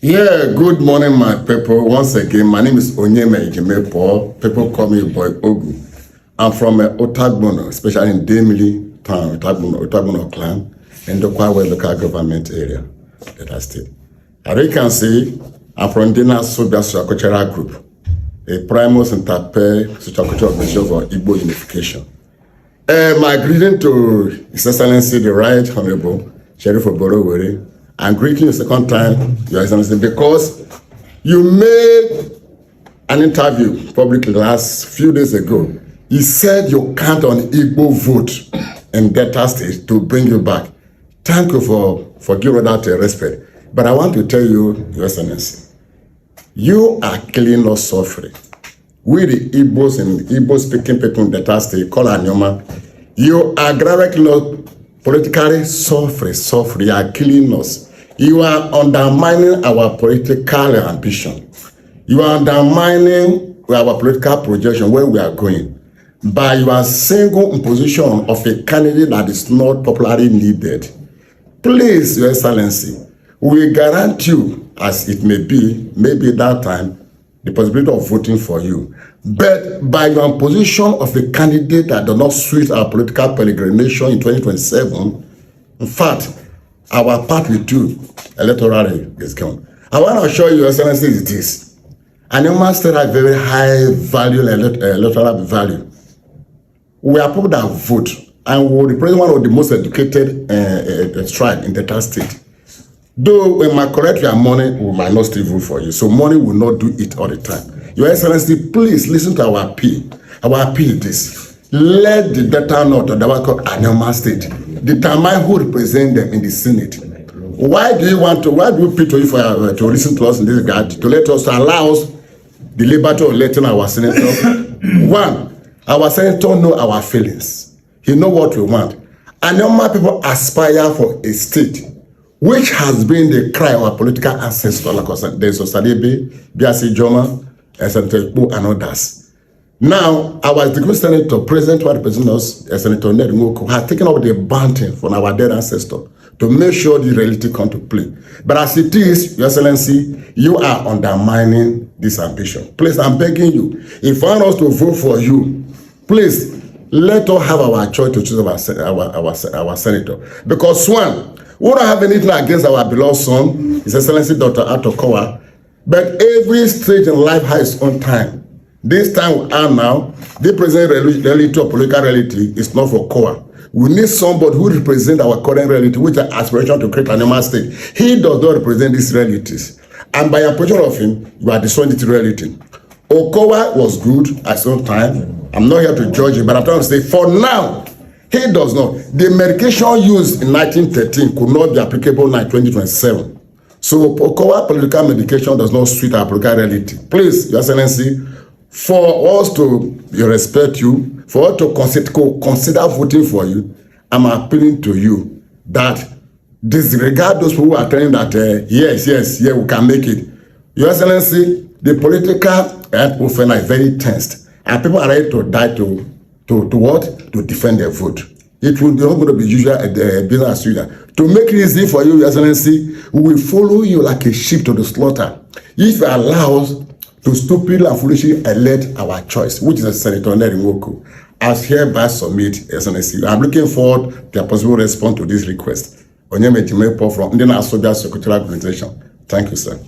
Yeah, good morning, my people. Once again, my name is Ifeanyi Okowa. People call me Boy Ogu. I'm from Otagbono, especially in Demili town, Otagbono clan, in the Kwawe local government area, Delta State. As you can see, I'm from Dina Sobia Sociocultural Group, a primus inter pair sociocultural organization for Igbo unification. My greeting to His Excellency the Right Honorable Sheriff Oborowere, and greeting the second time, Your Excellency, because you made an interview publicly last few days ago. You said you count on Igbo vote in Delta State to bring you back. Thank you for giving that respect. But I want to tell you, Your Excellency, you are killing us suffering. We the Igbos and Igbo-speaking people in Delta State, call Anyoma, you are directly politically suffering. You are killing us. You are undermining our political ambition. You are undermining our political projection where we are going by your single imposition of a candidate that is not popularly needed. Please, Your Excellency, we guarantee you, as it may be, maybe that time, the possibility of voting for you. But by your imposition of a candidate that does not suit our political peregrination in 2027, in fact, our path with you electorally is gone. I want to assure you, Your Excellency, is this. Anyoma State has very high value, electoral value. We are people that vote, and we represent one of the most educated tribe in the state. Though when we collect your money, we might not still vote for you. So money will not do it all the time. Your Excellency, please listen to our appeal. Our appeal is this. Let the Delta North of Anyoma State determine who represent them in the Senate. Why do you appeal to you to listen to us in this regard, to let us allow us the liberty of letting our senator? One, our senator know our feelings. He know what we want. Anyoma people aspire for a state which has been the cry of our political ancestors, like there's Osadebe, Biasi Joma, Senator Ikpo, and others. Now, our distinguished senator, President who represents us, Senator Ned Nwoko, has taken up the bounty from our dead ancestor to make sure the reality come to play. But as it is, Your Excellency, you are undermining this ambition. Please, I'm begging you, if you want us to vote for you, please, let us have our choice to choose our senator. Because one, we don't have anything against our beloved son, His Excellency Dr. Okowa, but every stage in life has its own time. This time we are now, the present reality or political reality is not for Okowa. We need somebody who represents our current reality, which is aspiration to create an Anyoma state. He does not represent these realities. And by approaching of him, you are destroying this reality. Okowa was good at his own time. I'm not here to judge him, but I'm trying to say, for now, he does not. The medication used in 1913 could not be applicable in 2027. So Okowa political medication does not suit our political reality. Please, Your Excellency, for us to respect you, for us to consider voting for you, I'm appealing to you that disregard those people who are telling that yes, we can make it. Your Excellency, the political atmosphere is very tense, and people are ready to die to what? To defend their vote. It will not going to be usual business as usual. To make it easy for you, Your Excellency, we will follow you like a sheep to the slaughter. If you allow us to stupidly and foolishly elect our choice, which is Senator Ned Nwoko, as hereby submit, Excellency. I'm looking forward to a possible response to this request. Ifeanyi Okowa from Nigerian Secretarial Organization. Thank you, sir.